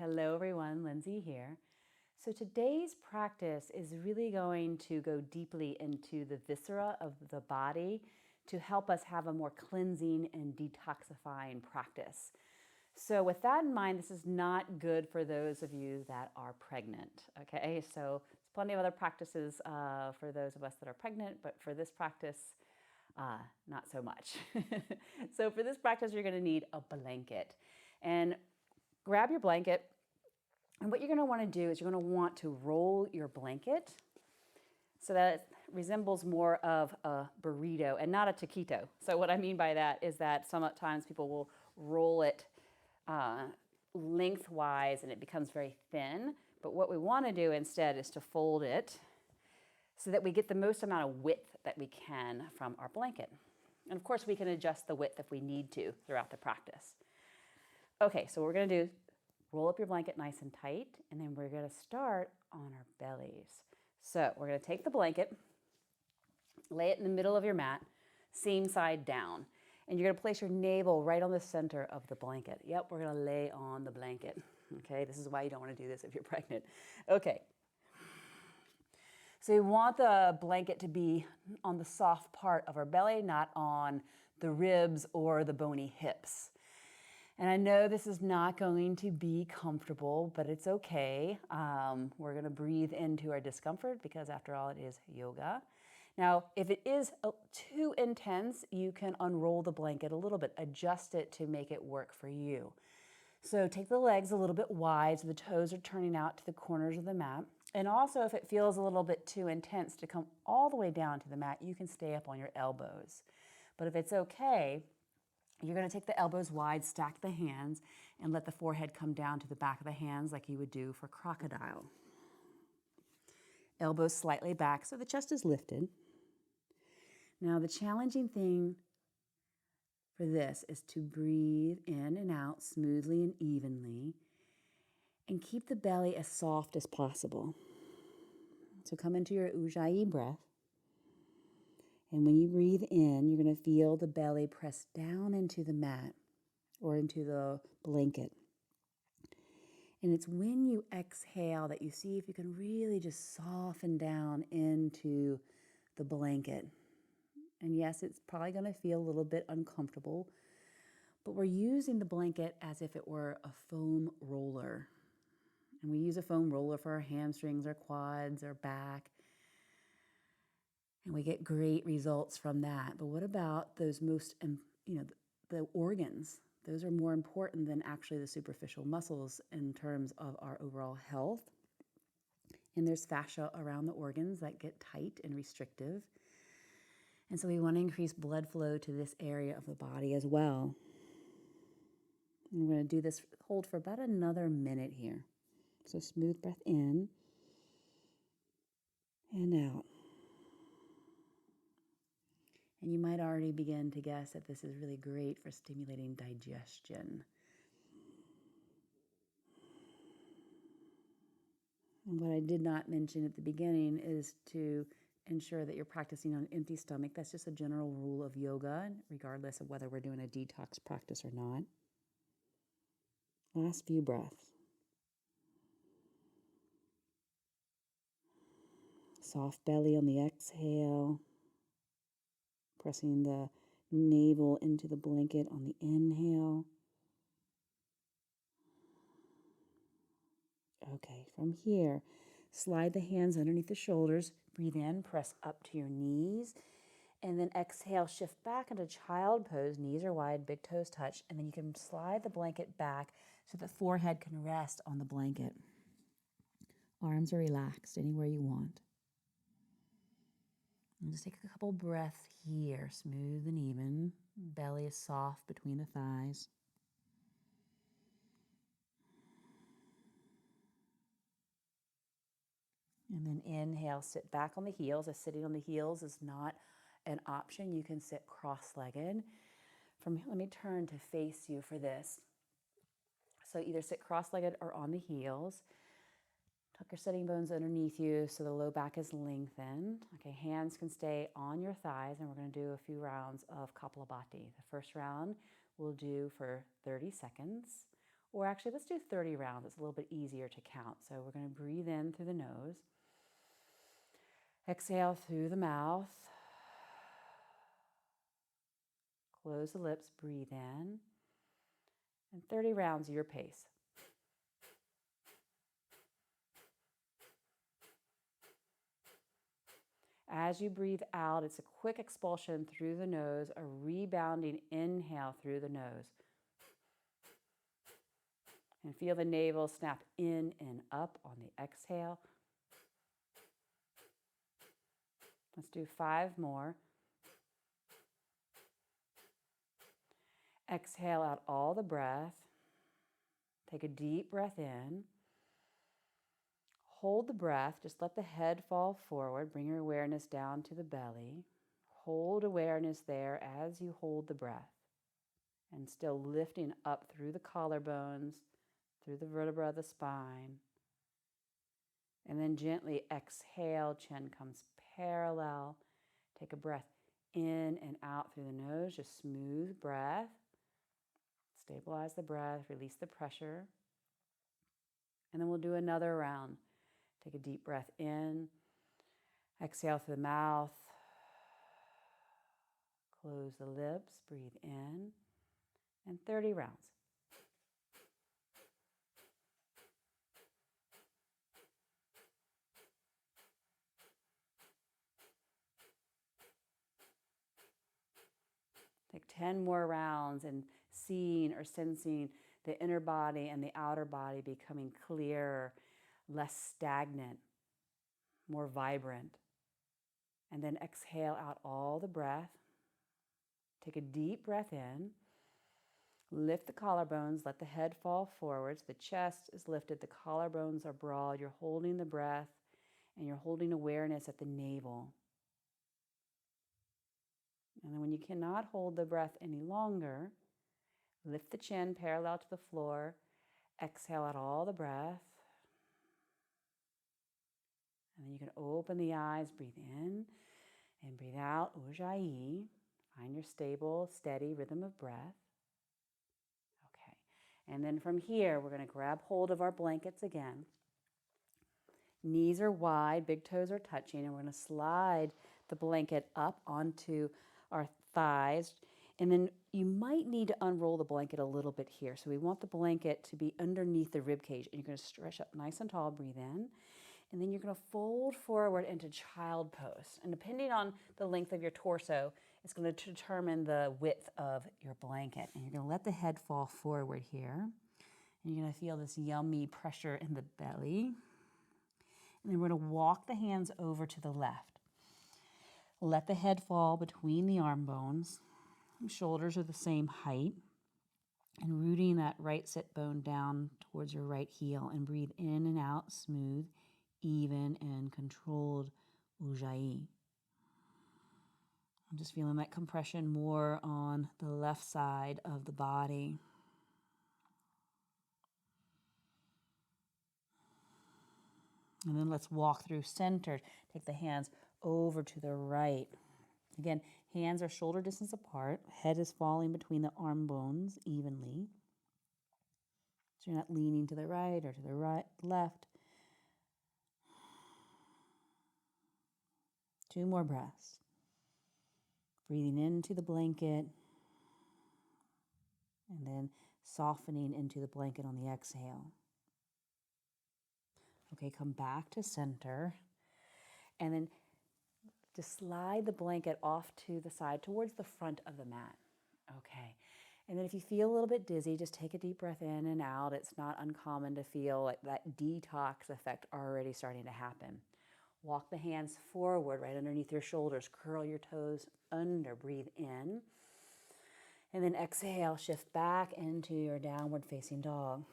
Hello everyone, Lynsie here. So today's practice is really going to go deeply into the viscera of the body to help us have a more cleansing and detoxifying practice. So with that in mind, this is not good for those of you that are pregnant, okay? So there's plenty of other practices for those of us that are pregnant, but for this practice, not so much. So for this practice, you're gonna need a blanket. And grab your blanket, and what you're going to want to do is you're going to want to roll your blanket so that it resembles more of a burrito and not a taquito. So what I mean by that is that sometimes people will roll it lengthwise and it becomes very thin. But what we want to do instead is to fold it so that we get the most amount of width that we can from our blanket. And of course, we can adjust the width if we need to throughout the practice. Okay, so what we're going to do, roll up your blanket nice and tight, and then we're going to start on our bellies. So we're going to take the blanket, lay it in the middle of your mat, seam side down, and you're going to place your navel right on the center of the blanket. Yep, we're going to lay on the blanket. Okay, this is why you don't want to do this if you're pregnant. Okay. So you want the blanket to be on the soft part of our belly, not on the ribs or the bony hips. And I know this is not going to be comfortable, but it's okay. We're going to breathe into our discomfort because after all, it is yoga. Now, if it is too intense, you can unroll the blanket a little bit, adjust it to make it work for you. So take the legs a little bit wide so the toes are turning out to the corners of the mat. And also, if it feels a little bit too intense to come all the way down to the mat, you can stay up on your elbows. But if it's okay, you're going to take the elbows wide, stack the hands, and let the forehead come down to the back of the hands like you would do for crocodile. Elbows slightly back so the chest is lifted. Now, the challenging thing for this is to breathe in and out smoothly and evenly and keep the belly as soft as possible. So come into your Ujjayi breath. And when you breathe in, you're going to feel the belly press down into the mat or into the blanket. And it's when you exhale that you see if you can really just soften down into the blanket. And yes, it's probably going to feel a little bit uncomfortable, but we're using the blanket as if it were a foam roller. And we use a foam roller for our hamstrings, our quads, our back. And we get great results from that. But what about those the organs? Those are more important than actually the superficial muscles in terms of our overall health. And there's fascia around the organs that get tight and restrictive. And so we want to increase blood flow to this area of the body as well. And we're going to do this, hold for about another minute here. So smooth breath in and out. And you might already begin to guess that this is really great for stimulating digestion. And what I did not mention at the beginning is to ensure that you're practicing on an empty stomach. That's just a general rule of yoga, regardless of whether we're doing a detox practice or not. Last few breaths. Soft belly on the exhale. Pressing the navel into the blanket on the inhale. Okay, from here, slide the hands underneath the shoulders. Breathe in, press up to your knees. And then exhale, shift back into child pose. Knees are wide, big toes touch. And then you can slide the blanket back so the forehead can rest on the blanket. Arms are relaxed anywhere you want. And just take a couple breaths here, smooth and even. Belly is soft between the thighs. And then inhale, sit back on the heels. As sitting on the heels is not an option, you can sit cross-legged. Let me turn to face you for this. So either sit cross-legged or on the heels. Tuck your sitting bones underneath you so the low back is lengthened. Okay, hands can stay on your thighs, and we're going to do a few rounds of Kapalabhati. The first round we'll do for 30 seconds Or actually, let's do 30 rounds. It's a little bit easier to count. So we're going to breathe in through the nose. Exhale through the mouth. Close the lips, breathe in. And 30 rounds, your pace. As you breathe out, it's a quick expulsion through the nose, a rebounding inhale through the nose. And feel the navel snap in and up on the exhale. Let's do 5 more. Exhale out all the breath. Take a deep breath in. Hold the breath. Just let the head fall forward. Bring your awareness down to the belly. Hold awareness there as you hold the breath. And still lifting up through the collarbones, through the vertebra of the spine. And then gently exhale, chin comes parallel. Take a breath in and out through the nose, just smooth breath. Stabilize the breath, release the pressure. And then we'll do another round. Take a deep breath in, exhale through the mouth. Close the lips, breathe in, and 30 rounds. Take 10 more rounds and seeing or sensing the inner body and the outer body becoming clearer, less stagnant, more vibrant. And then exhale out all the breath. Take a deep breath in. Lift the collarbones, let the head fall forward. So the chest is lifted, the collarbones are broad. You're holding the breath and you're holding awareness at the navel. And then when you cannot hold the breath any longer, lift the chin parallel to the floor. Exhale out all the breath. And then you can open the eyes, breathe in and breathe out, Ujjayi. Find your stable, steady rhythm of breath. Okay. And then from here, we're going to grab hold of our blankets again. Knees are wide, big toes are touching, and we're going to slide the blanket up onto our thighs. And then you might need to unroll the blanket a little bit here. So we want the blanket to be underneath the rib cage. And you're going to stretch up nice and tall, breathe in. And then you're going to fold forward into child pose. And depending on the length of your torso, it's going to determine the width of your blanket. And you're going to let the head fall forward here. And you're going to feel this yummy pressure in the belly. And then we're going to walk the hands over to the left. Let the head fall between the arm bones. Shoulders are the same height. And rooting that right sit bone down towards your right heel. And breathe in and out, smooth, even, and controlled Ujjayi. I'm just feeling that compression more on the left side of the body. And then let's walk through center. Take the hands over to the right. Again, hands are shoulder distance apart. Head is falling between the arm bones evenly. So you're not leaning to the right or to the right, left. 2 more breaths. Breathing into the blanket. And then softening into the blanket on the exhale. Okay, come back to center. And then just slide the blanket off to the side towards the front of the mat. Okay. And then if you feel a little bit dizzy, just take a deep breath in and out. It's not uncommon to feel like that detox effect already starting to happen. Walk the hands forward right underneath your shoulders. Curl your toes under. Breathe in. And then exhale, shift back into your downward facing dog.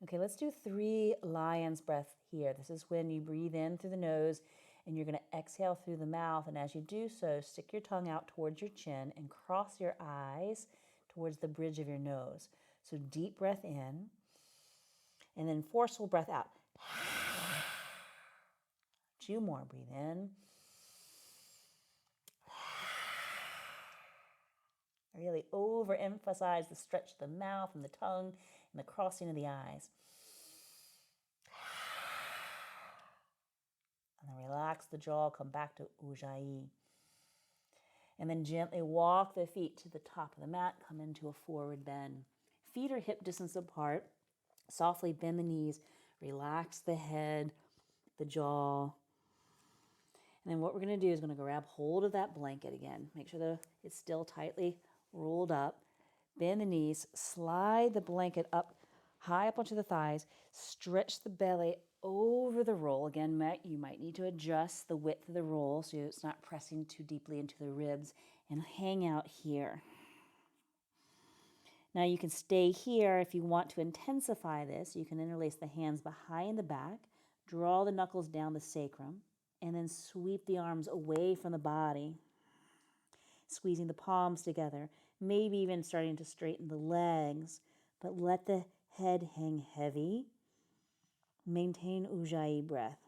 Okay, let's do 3 lion's breath here. This is when you breathe in through the nose and you're going to exhale through the mouth. And as you do so, stick your tongue out towards your chin and cross your eyes towards the bridge of your nose. So deep breath in and then forceful breath out. 2 more, breathe in. Really overemphasize the stretch of the mouth and the tongue and the crossing of the eyes. And then relax the jaw, come back to Ujjayi. And then gently walk the feet to the top of the mat, come into a forward bend. Feet are hip distance apart. Softly bend the knees, relax the head, the jaw. And then what we're going to do is going to grab hold of that blanket again. Make sure that it's still tightly rolled up. Bend the knees, slide the blanket up, high up onto the thighs, stretch the belly over the roll. Again, you might need to adjust the width of the roll so it's not pressing too deeply into the ribs, and hang out here. Now you can stay here if you want to intensify this. You can interlace the hands behind the back, draw the knuckles down the sacrum, and then sweep the arms away from the body, squeezing the palms together, maybe even starting to straighten the legs, but let the head hang heavy. Maintain Ujjayi breath.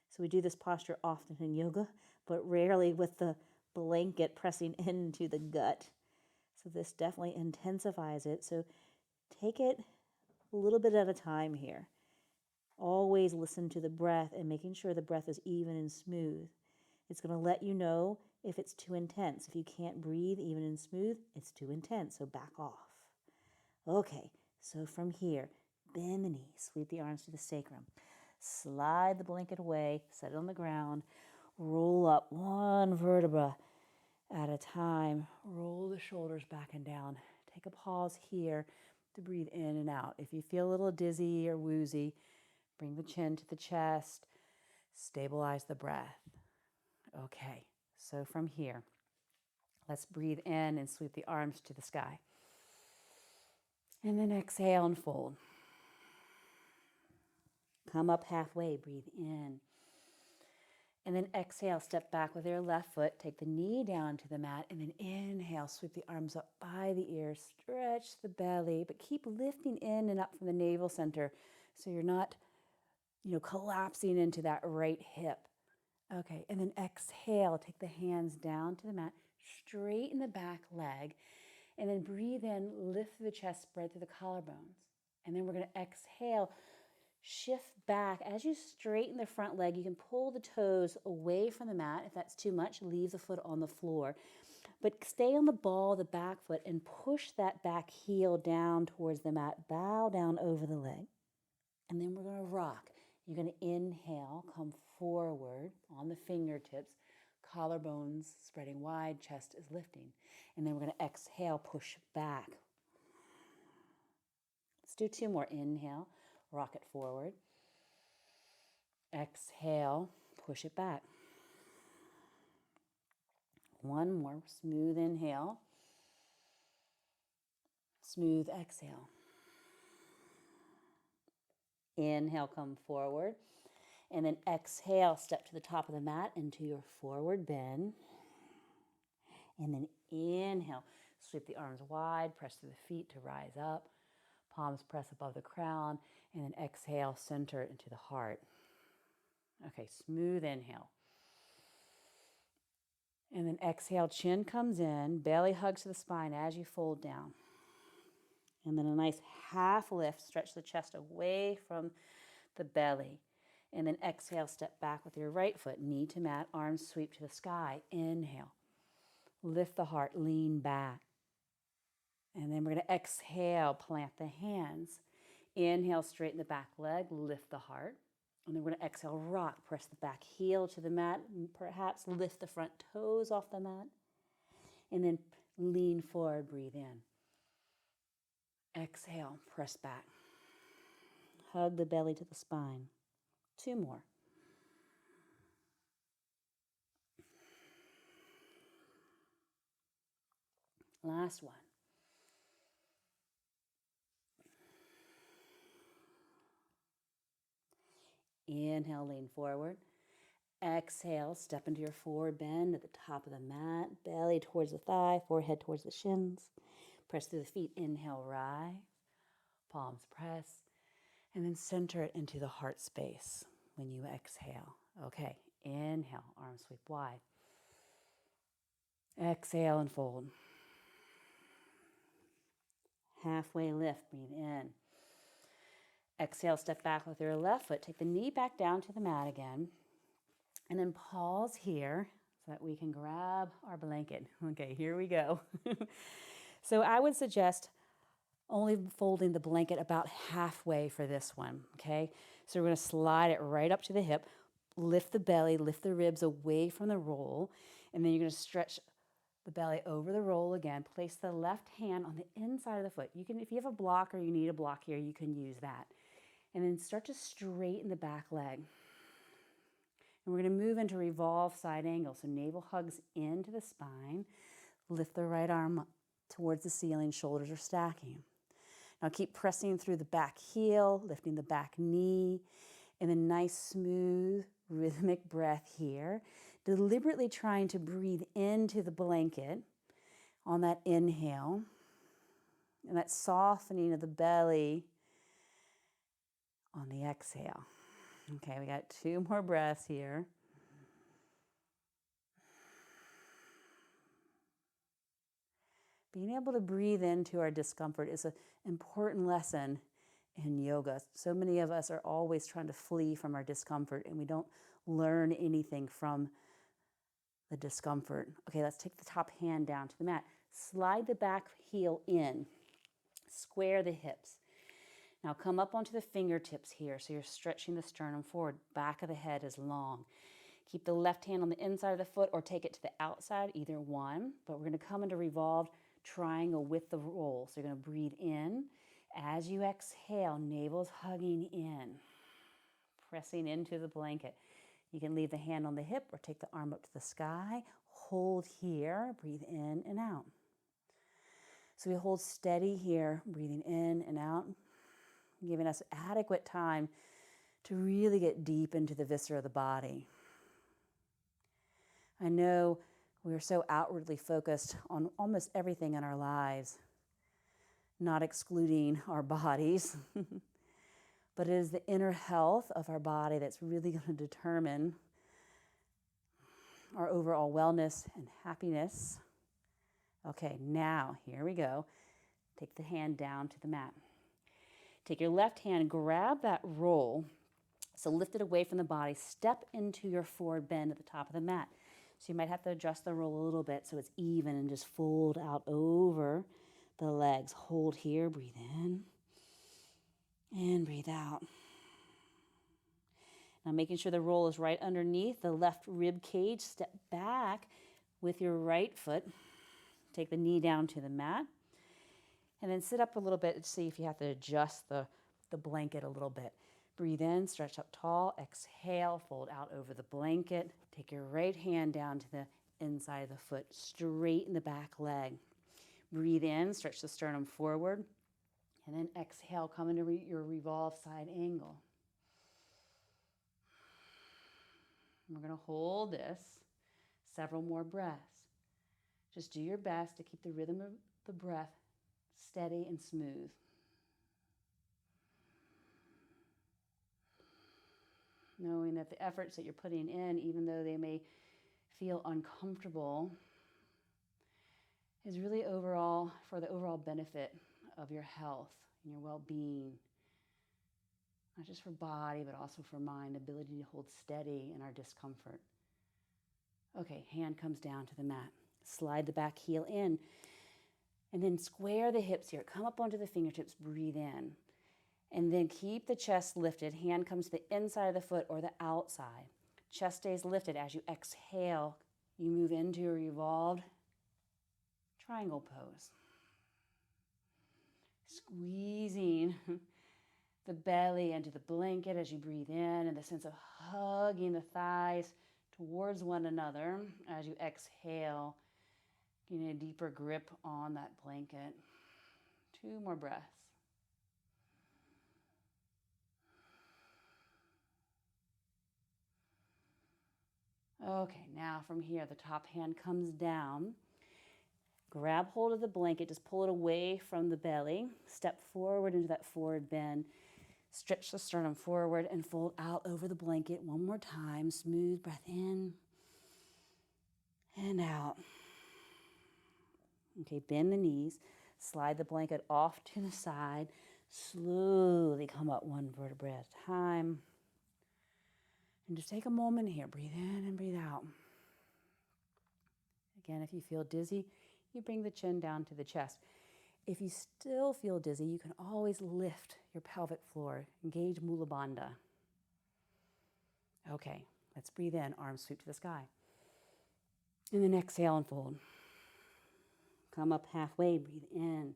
So we do this posture often in yoga, but rarely with the blanket pressing into the gut. So this definitely intensifies it. So take it a little bit at a time here. Always listen to the breath and making sure the breath is even and smooth. It's going to let you know if it's too intense. If you can't breathe even and smooth, it's too intense, so back off. Okay, so from here, bend the knees, sweep the arms to the sacrum. Slide the blanket away, set it on the ground, roll up one vertebra at a time. Roll the shoulders back and down. Take a pause here to breathe in and out. If you feel a little dizzy or woozy, bring the chin to the chest. Stabilize the breath. Okay, so from here, let's breathe in and sweep the arms to the sky. And then exhale and fold. Come up halfway, breathe in. And then exhale, step back with your left foot, take the knee down to the mat, and then inhale, sweep the arms up by the ears, stretch the belly, but keep lifting in and up from the navel center so you're not, collapsing into that right hip. Okay, and then exhale, take the hands down to the mat, straighten the back leg, and then breathe in, lift the chest, spread through the collarbones. And then we're going to exhale, shift back. As you straighten the front leg, you can pull the toes away from the mat. If that's too much, leave the foot on the floor. But stay on the ball of the back foot and push that back heel down towards the mat. Bow down over the leg. And then we're going to rock. You're going to inhale, come forward on the fingertips, collarbones spreading wide, chest is lifting. And then we're going to exhale, push back. Let's do two more. Inhale, rock it forward. Exhale, push it back. One more, smooth inhale, smooth exhale. Inhale, come forward. And then exhale, step to the top of the mat into your forward bend. And then inhale, sweep the arms wide, press through the feet to rise up. Palms press above the crown. And then exhale, center into the heart. Okay, smooth inhale. And then exhale, chin comes in, belly hugs to the spine as you fold down. And then a nice half lift, stretch the chest away from the belly. And then exhale, step back with your right foot, knee to mat, arms sweep to the sky. Inhale, lift the heart, lean back. And then we're going to exhale, plant the hands. Inhale, straighten the back leg, lift the heart. And then we're going to exhale, rock, press the back heel to the mat, perhaps lift the front toes off the mat. And then lean forward, breathe in. Exhale, press back. Hug the belly to the spine. Two more. Last one. Inhale, lean forward. Exhale, step into your forward bend at the top of the mat, belly towards the thigh, forehead towards the shins. Press through the feet. Inhale, rise. Palms press. And then center it into the heart space when you exhale. Okay, inhale, arms sweep wide. Exhale and fold. Halfway lift, breathe in. Exhale, step back with your left foot. Take the knee back down to the mat again. And then pause here so that we can grab our blanket. Okay, here we go. So I would suggest only folding the blanket about halfway for this one, okay? So we're going to slide it right up to the hip, lift the belly, lift the ribs away from the roll, and then you're going to stretch the belly over the roll again. Place the left hand on the inside of the foot. You can, if you have a block or you need a block here, you can use that. And then start to straighten the back leg. And we're going to move into revolved side angle. So navel hugs into the spine. Lift the right arm up towards the ceiling. Shoulders are stacking. Now keep pressing through the back heel, lifting the back knee, and then nice, smooth, rhythmic breath here. Deliberately trying to breathe into the blanket on that inhale, and that softening of the belly on the exhale. Okay, we got 2 more breaths here. Being able to breathe into our discomfort is an important lesson in yoga. So many of us are always trying to flee from our discomfort, and we don't learn anything from the discomfort. Okay, let's take the top hand down to the mat. Slide the back heel in. Square the hips. Now come up onto the fingertips here, so you're stretching the sternum forward. Back of the head is long. Keep the left hand on the inside of the foot or take it to the outside, either one. But we're going to come into revolved triangle with the roll. So you're going to breathe in. As you exhale, navel's hugging in, pressing into the blanket. You can leave the hand on the hip or take the arm up to the sky. Hold here, breathe in and out. So we hold steady here, breathing in and out, giving us adequate time to really get deep into the viscera of the body. I know we're so outwardly focused on almost everything in our lives, not excluding our bodies, but it is the inner health of our body that's really going to determine our overall wellness and happiness. Okay, now here we go. Take the hand down to the mat. Take your left hand, grab that roll, so lift it away from the body. Step into your forward bend at the top of the mat. So you might have to adjust the roll a little bit so it's even and just fold out over the legs. Hold here, breathe in, and breathe out. Now making sure the roll is right underneath the left rib cage. Step back with your right foot. Take the knee down to the mat. And then sit up a little bit and see if you have to adjust the blanket a little bit. Breathe in, stretch up tall. Exhale, fold out over the blanket. Take your right hand down to the inside of the foot. Straighten the back leg. Breathe in, stretch the sternum forward. And then exhale, come into your revolved side angle. We're going to hold this several more breaths. Just do your best to keep the rhythm of the breath steady and smooth. Knowing that the efforts that you're putting in, even though they may feel uncomfortable, is really overall for the overall benefit of your health and your well-being. Not just for body, but also for mind, ability to hold steady in our discomfort. Okay, hand comes down to the mat. Slide the back heel in. And then square the hips here. Come up onto the fingertips, breathe in. And then keep the chest lifted. Hand comes to the inside of the foot or the outside. Chest stays lifted. As you exhale, you move into a revolved triangle pose. Squeezing the belly into the blanket as you breathe in, and the sense of hugging the thighs towards one another as you exhale, getting a deeper grip on that blanket. 2 more breaths. Okay, now from here, the top hand comes down. Grab hold of the blanket, just pull it away from the belly. Step forward into that forward bend. Stretch the sternum forward and fold out over the blanket one more time. Smooth breath in and out. Okay, bend the knees, slide the blanket off to the side, slowly come up one vertebrae at a time. And just take a moment here, breathe in and breathe out. Again, if you feel dizzy, you bring the chin down to the chest. If you still feel dizzy, you can always lift your pelvic floor. Engage Mula Bandha. Okay, let's breathe in, arms sweep to the sky. And then exhale and fold. Come up halfway, breathe in.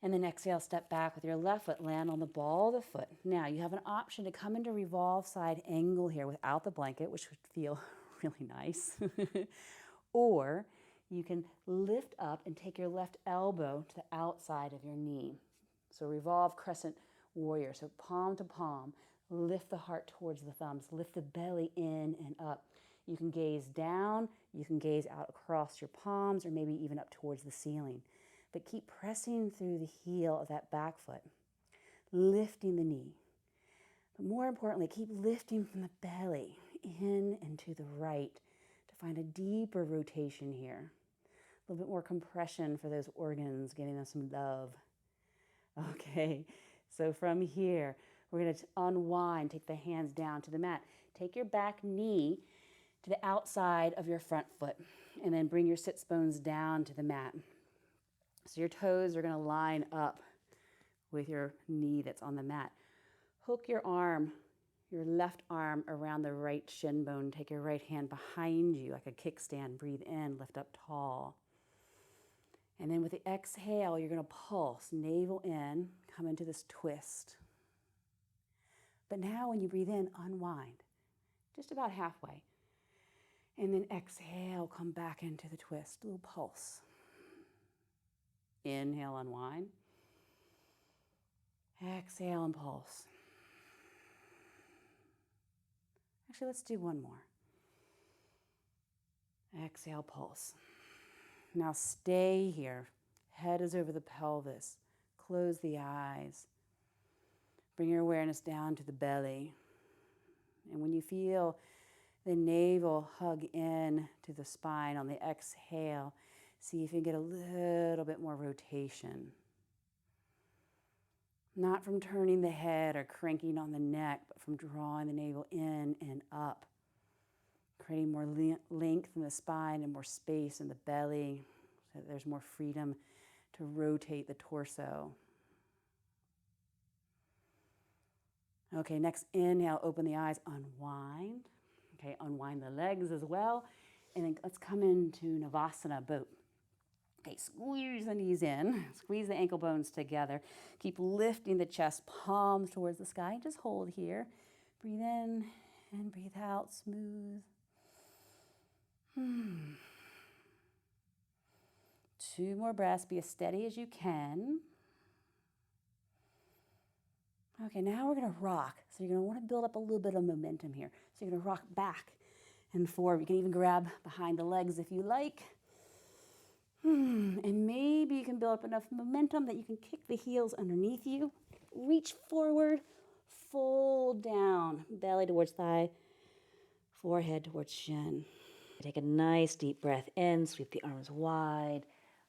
And then exhale, step back with your left foot, land on the ball of the foot. Now you have an option to come into revolve side angle here without the blanket, which would feel really nice. Or you can lift up and take your left elbow to the outside of your knee. So revolve crescent warrior. So palm to palm, lift the heart towards the thumbs, lift the belly in and up. You can gaze down, you can gaze out across your palms, or maybe even up towards the ceiling. But keep pressing through the heel of that back foot, lifting the knee. But more importantly, keep lifting from the belly in and to the right to find a deeper rotation here. A little bit more compression for those organs, getting them some love. Okay, so from here, we're going to unwind, take the hands down to the mat. Take your back knee to the outside of your front foot, and then bring your sits bones down to the mat. So your toes are going to line up with your knee that's on the mat. Hook your arm, your left arm around the right shin bone. Take your right hand behind you like a kickstand. Breathe in, lift up tall. And then with the exhale, you're going to pulse, navel in, come into this twist. But now when you breathe in, unwind, just about halfway. And then exhale, come back into the twist, a little pulse. Inhale, unwind. Exhale and pulse. Actually, let's do one more. Exhale, pulse. Now stay here. Head is over the pelvis. Close the eyes. Bring your awareness down to the belly. And when you feel the navel hug in to the spine on the exhale, see if you can get a little bit more rotation. Not from turning the head or cranking on the neck, but from drawing the navel in and up. Creating more length in the spine and more space in the belly so that there's more freedom to rotate the torso. Okay, next inhale, open the eyes, unwind. Okay, unwind the legs as well. And then let's come into Navasana, boat. Okay, squeeze the knees in, squeeze the ankle bones together. Keep lifting the chest, palms towards the sky. Just hold here. Breathe in and breathe out, smooth. 2 more breaths, be as steady as you can. Okay, now we're gonna rock. So you're gonna wanna build up a little bit of momentum here. So you're gonna rock back and forward. You can even grab behind the legs if you like. And maybe you can build up enough momentum that you can kick the heels underneath you. Reach forward, fold down, belly towards thigh, forehead towards shin. Take a nice deep breath in, sweep the arms wide,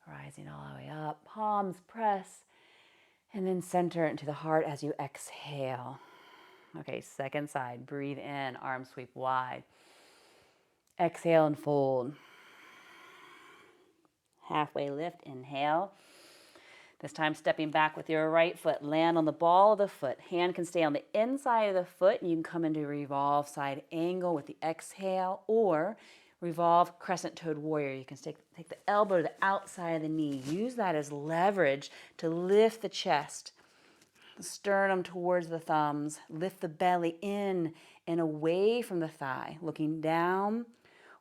rising all the way up. Palms press, and then center into the heart as you exhale. Okay, second side, breathe in, arms sweep wide. Exhale and fold. Halfway lift, inhale. This time stepping back with your right foot, land on the ball of the foot. Hand can stay on the inside of the foot, and you can come into revolve side angle with the exhale, or revolve crescent-toed warrior. You can take the elbow to the outside of the knee. Use that as leverage to lift the chest, the sternum towards the thumbs. Lift the belly in and away from the thigh, looking down.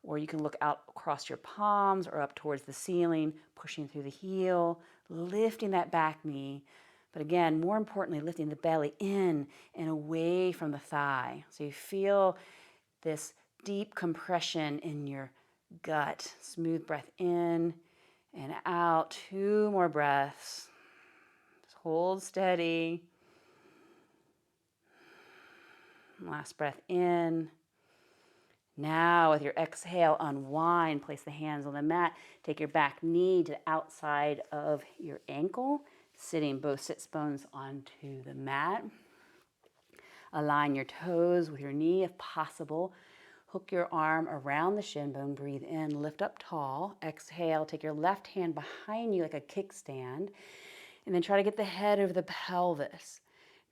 Or you can look out across your palms or up towards the ceiling, pushing through the heel, lifting that back knee. But again, more importantly, lifting the belly in and away from the thigh. So you feel this deep compression in your gut. Smooth breath in and out. 2 more breaths. Just hold steady. Last breath in Now, with your exhale, unwind, place the hands on the mat, take your back knee to the outside of your ankle, sitting both sits bones onto the mat. Align your toes with your knee if possible. Hook your arm around the shin bone, breathe in, lift up tall. Exhale, take your left hand behind you like a kickstand, and then try to get the head over the pelvis.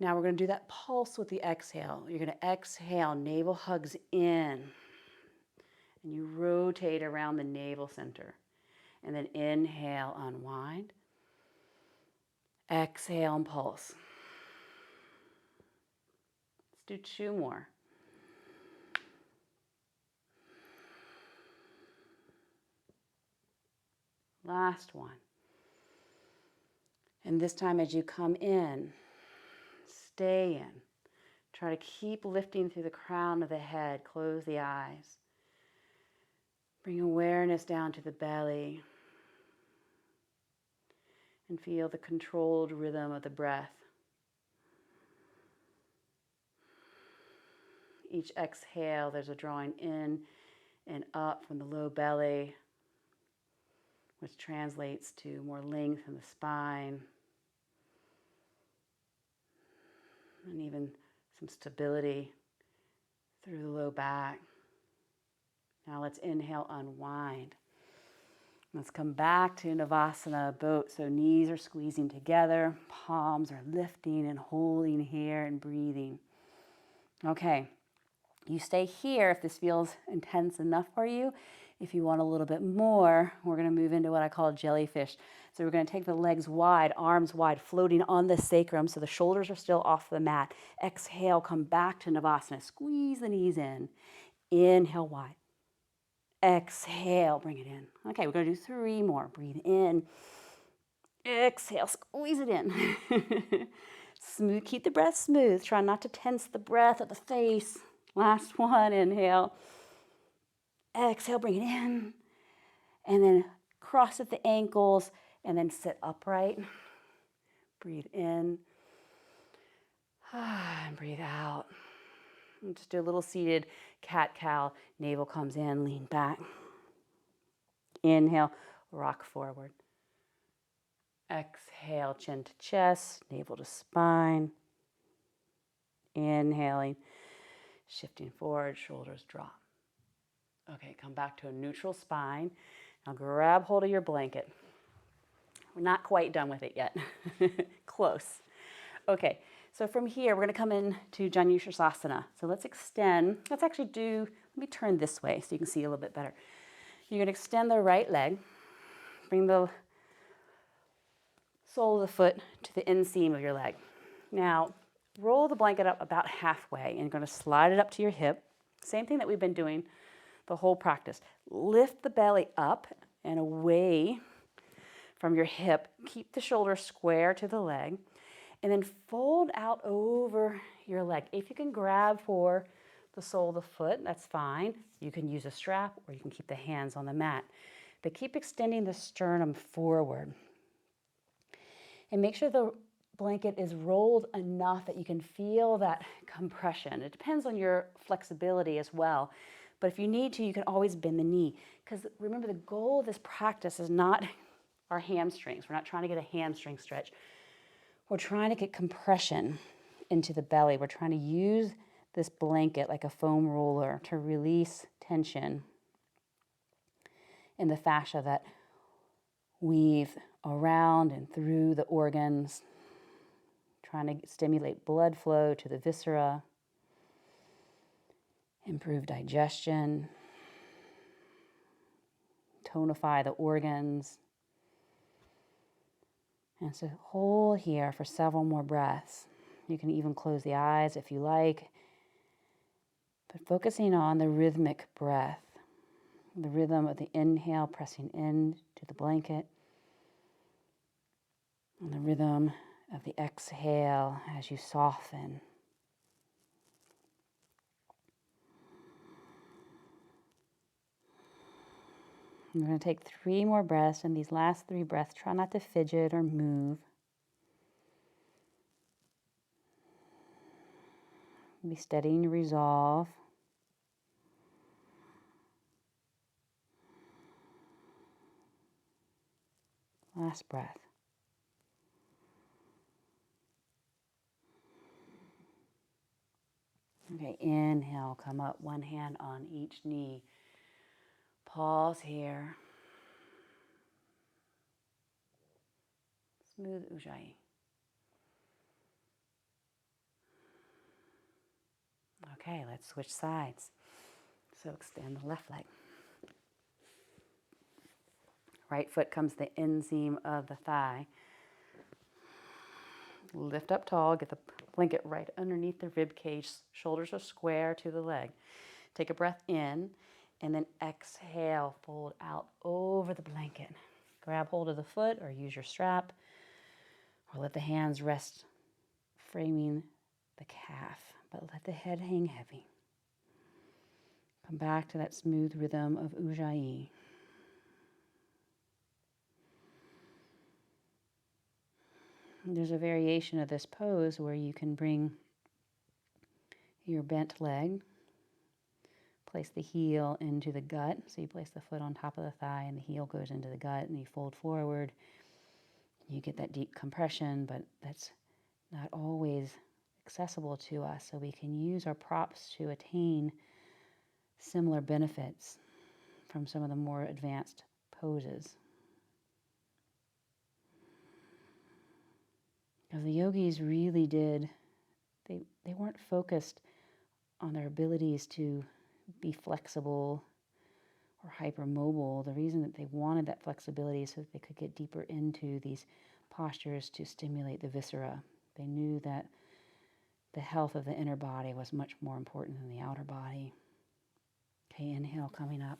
Now we're going to do that pulse with the exhale. You're going to exhale, navel hugs in, and you rotate around the navel center. And then inhale, unwind. Exhale and pulse. Let's do 2 more. Last one. And this time as you come in, stay in. Try to keep lifting through the crown of the head. Close the eyes. Bring awareness down to the belly. And feel the controlled rhythm of the breath. Each exhale, there's a drawing in and up from the low belly, which translates to more length in the spine, and even some stability through the low back. Now let's inhale, unwind. Let's come back to Navasana, boat. So knees are squeezing together, palms are lifting and holding here and breathing. Okay, you stay here if this feels intense enough for you. If you want a little bit more, we're going to move into what I call jellyfish. So we're going to take the legs wide, arms wide, floating on the sacrum so the shoulders are still off the mat. Exhale, come back to Navasana. Squeeze the knees in. Inhale wide. Exhale, bring it in. Okay, we're going to do 3 more. Breathe in. Exhale, squeeze it in. Smooth, keep the breath smooth. Try not to tense the breath or the face. Last one, inhale. Exhale, bring it in. And then cross at the ankles and then sit upright. Breathe in. And breathe out. And just do a little seated cat-cow. Navel comes in, lean back. Inhale, rock forward. Exhale, chin to chest, navel to spine. Inhaling, shifting forward, shoulders drop. Okay, come back to a neutral spine. Now grab hold of your blanket. We're not quite done with it yet. Close. Okay, so from here, we're going to come into Janushirasana. So let's extend. Let's actually do, let me turn this way so you can see a little bit better. You're going to extend the right leg. Bring the sole of the foot to the inseam of your leg. Now, roll the blanket up about halfway and you're going to slide it up to your hip. Same thing that we've been doing the whole practice. Lift the belly up and away from your hip. Keep the shoulder square to the leg. And then fold out over your leg. If you can grab for the sole of the foot, that's fine. You can use a strap or you can keep the hands on the mat. But keep extending the sternum forward. And make sure the blanket is rolled enough that you can feel that compression. It depends on your flexibility as well. But if you need to, you can always bend the knee. Because remember, the goal of this practice is not our hamstrings. We're not trying to get a hamstring stretch. We're trying to get compression into the belly. We're trying to use this blanket like a foam roller to release tension in the fascia that weave around and through the organs, trying to stimulate blood flow to the viscera, improve digestion, tonify the organs. And so hold here for several more breaths. You can even close the eyes if you like, but focusing on the rhythmic breath, the rhythm of the inhale pressing in to the blanket, and the rhythm of the exhale as you soften. We're going to take 3 more breaths, and these last 3 breaths, try not to fidget or move. Be steady in your resolve. last breath. Okay, inhale, come up, one hand on each knee. Pause here. Smooth Ujjayi. Okay, let's switch sides. So extend the left leg. Right foot comes to the inseam of the thigh. Lift up tall, get the blanket right underneath the rib cage. Shoulders are square to the leg. Take a breath in, and then exhale, fold out over the blanket. Grab hold of the foot or use your strap, or let the hands rest, framing the calf, but let the head hang heavy. Come back to that smooth rhythm of Ujjayi. There's a variation of this pose where you can bring your bent leg, place the heel into the gut. So you place the foot on top of the thigh and the heel goes into the gut and you fold forward. You get that deep compression, but that's not always accessible to us. So we can use our props to attain similar benefits from some of the more advanced poses. Because the yogis really did, they weren't focused on their abilities to be flexible or hypermobile. The reason that they wanted that flexibility is so that they could get deeper into these postures to stimulate the viscera. They knew that the health of the inner body was much more important than the outer body. Okay, inhale, coming up.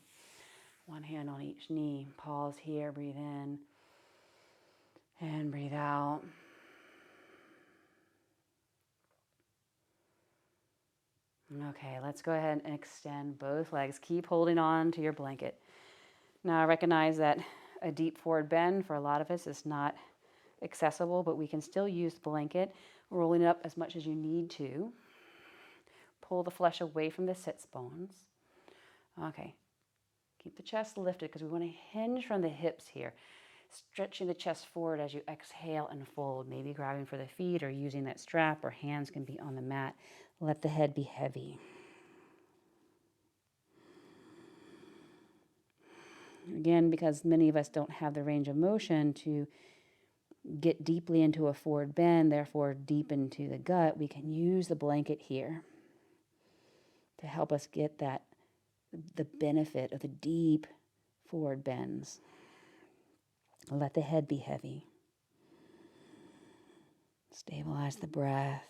One hand on each knee. Pause here, breathe in and breathe out. Okay, let's go ahead and extend both legs. Keep holding on to your blanket. Now I recognize that a deep forward bend for a lot of us is not accessible, but we can still use the blanket, rolling it up as much as you need to. Pull the flesh away from the sits bones. Okay, keep the chest lifted because we want to hinge from the hips here. Stretching the chest forward as you exhale and fold, maybe grabbing for the feet or using that strap, or hands can be on the mat. Let the head be heavy. Again, because many of us don't have the range of motion to get deeply into a forward bend, therefore deep into the gut, we can use the blanket here to help us get the benefit of the deep forward bends. Let the head be heavy. Stabilize the breath.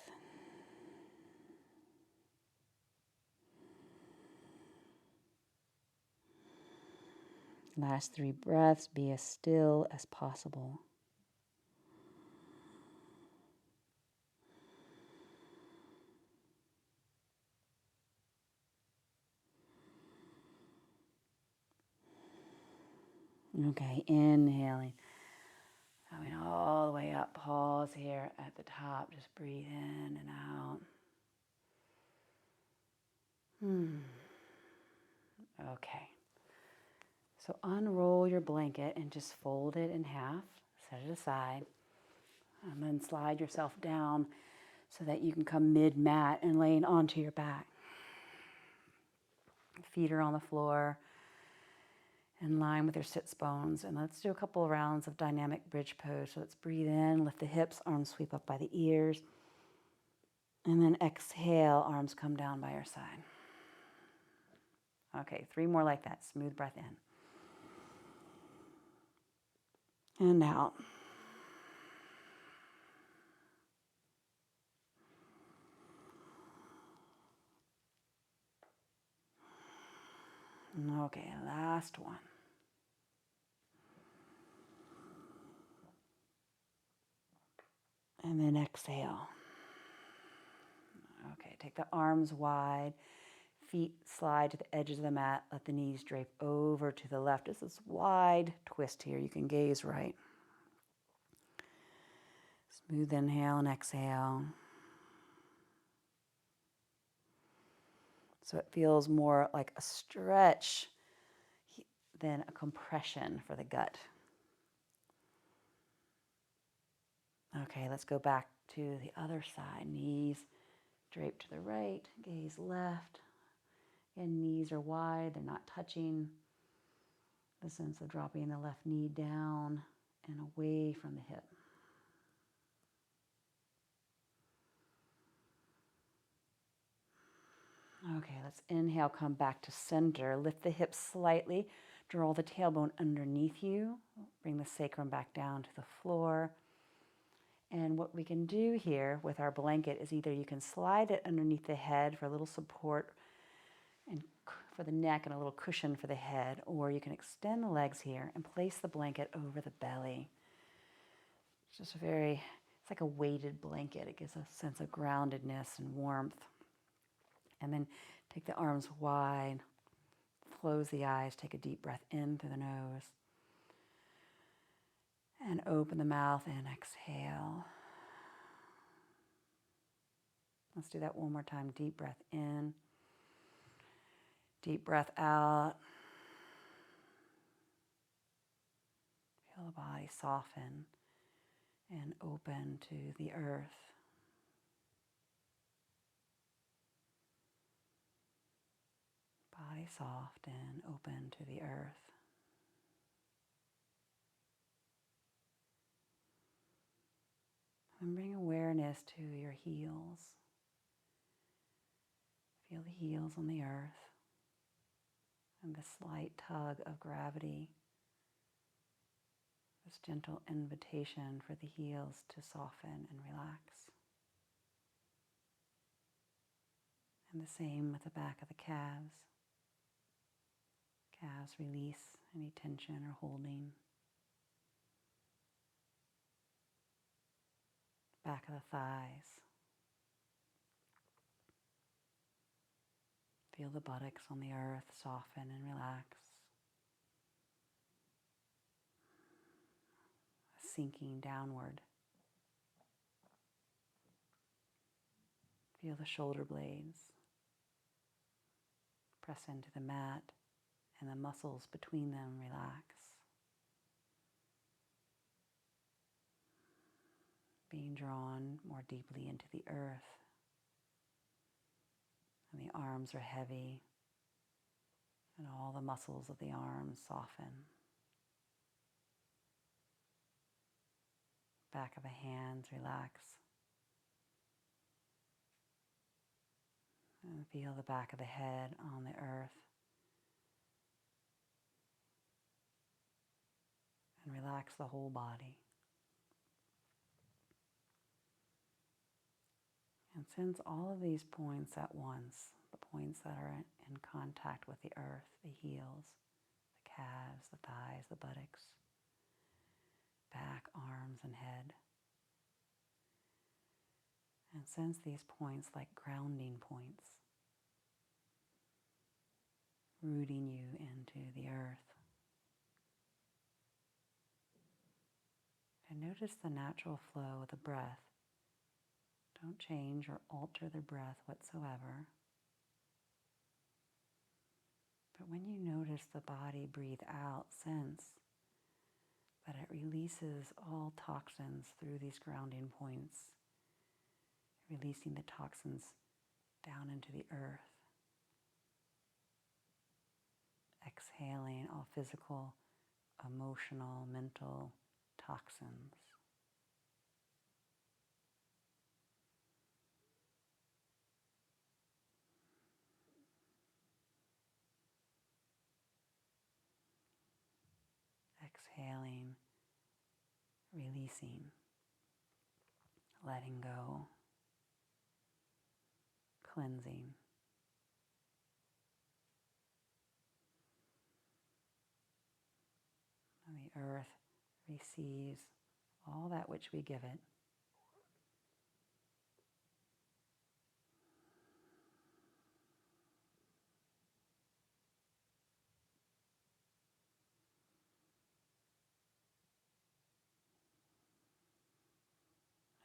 Last 3 breaths, be as still as possible. Okay, inhaling. Coming all the way up. Pause here at the top. Just breathe in and out. Okay. So unroll your blanket and just fold it in half. Set it aside. And then slide yourself down so that you can come mid-mat and laying onto your back. Feet are on the floor, in line with your sits bones. And let's do a couple of rounds of dynamic bridge pose. So let's breathe in, lift the hips, arms sweep up by the ears. And then exhale, arms come down by your side. Okay, 3 more like that. Smooth breath in. And out. Okay, last one. And then exhale. Okay, take the arms wide. Feet slide to the edges of the mat. Let the knees drape over to the left. This is wide twist here. You can gaze right. Smooth inhale and exhale. So it feels more like a stretch than a compression for the gut. Okay, let's go back to the other side. Knees draped to the right, gaze left. Again, knees are wide, they're not touching. The sense of dropping the left knee down and away from the hip. Okay, let's inhale, come back to center. Lift the hips slightly. Draw the tailbone underneath you. Bring the sacrum back down to the floor. And what we can do here with our blanket is either you can slide it underneath the head for a little support and for the neck and a little cushion for the head, or you can extend the legs here and place the blanket over the belly. It's just it's like a weighted blanket. It gives a sense of groundedness and warmth. And then take the arms wide, close the eyes, take a deep breath in through the nose, and open the mouth and exhale. Let's do that one more time. Deep breath in, deep breath out. Feel the body soften and open to the earth. Body soft and open to the earth. And bring awareness to your heels. Feel the heels on the earth and the slight tug of gravity. This gentle invitation for the heels to soften and relax. And the same with the back of the calves. Calves release any tension or holding. Back of the thighs. Feel the buttocks on the earth soften and relax. Sinking downward. Feel the shoulder blades press into the mat and the muscles between them relax. Being drawn more deeply into the earth. And the arms are heavy and all the muscles of the arms soften. Back of the hands relax. And feel the back of the head on the earth. And relax the whole body. And sense all of these points at once, the points that are in contact with the earth, the heels, the calves, the thighs, the buttocks, back, arms, and head. And sense these points like grounding points, rooting you into the earth. And notice the natural flow of the breath. Don't change or alter the breath whatsoever. But when you notice the body breathe out, sense that it releases all toxins through these grounding points, releasing the toxins down into the earth. Exhaling all physical, emotional, mental toxins. Exhaling, releasing, letting go, cleansing. And the earth receives all that which we give it.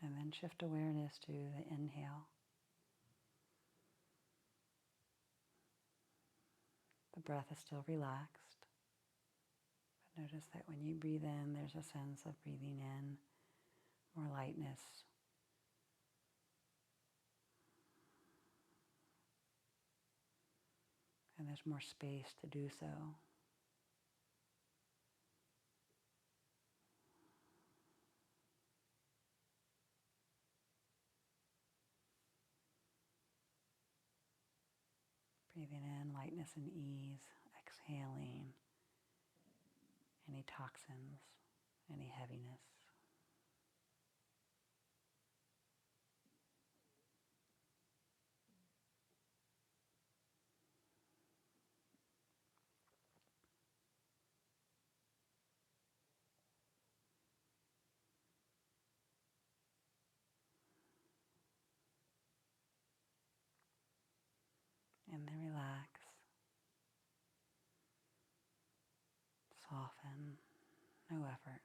And then shift awareness to the inhale. The breath is still relaxed. But notice that when you breathe in, there's a sense of breathing in more lightness. And there's more space to do so. Breathing in lightness and ease, exhaling any toxins, any heaviness. And then relax, soften, no effort.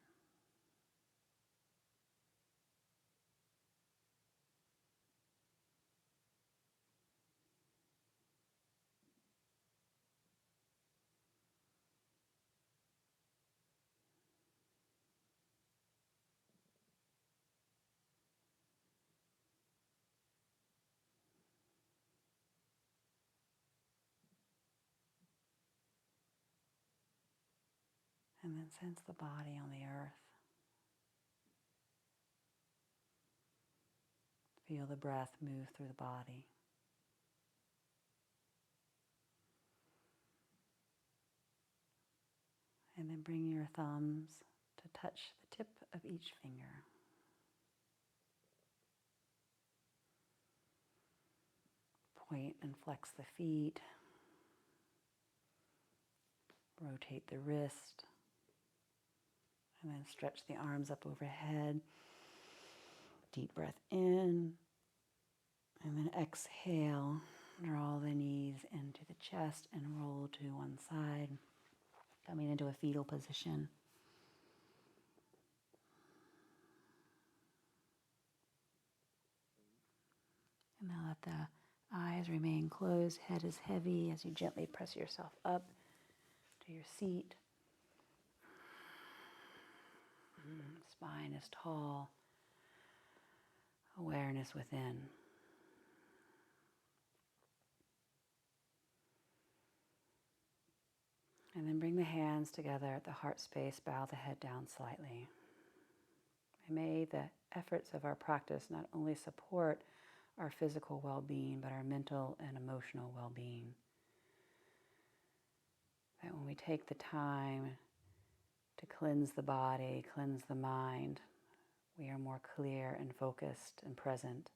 And then sense the body on the earth. Feel the breath move through the body. And then bring your thumbs to touch the tip of each finger. Point and flex the feet. Rotate the wrist. And then stretch the arms up overhead. Deep breath in. And then exhale. Draw the knees into the chest and roll to one side. Coming into a fetal position. And now let the eyes remain closed. Head is heavy as you gently press yourself up to your seat. Spine is tall. Awareness within. And then bring the hands together at the heart space. Bow the head down slightly. And may the efforts of our practice not only support our physical well-being, but our mental and emotional well-being. That when we take the time to cleanse the body, cleanse the mind, we are more clear and focused and present.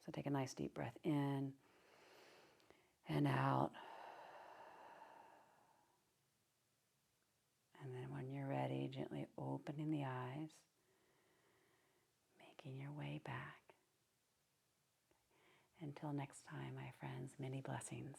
So take a nice deep breath in and out. And then when you're ready, gently opening the eyes, making your way back. Until next time, my friends, many blessings.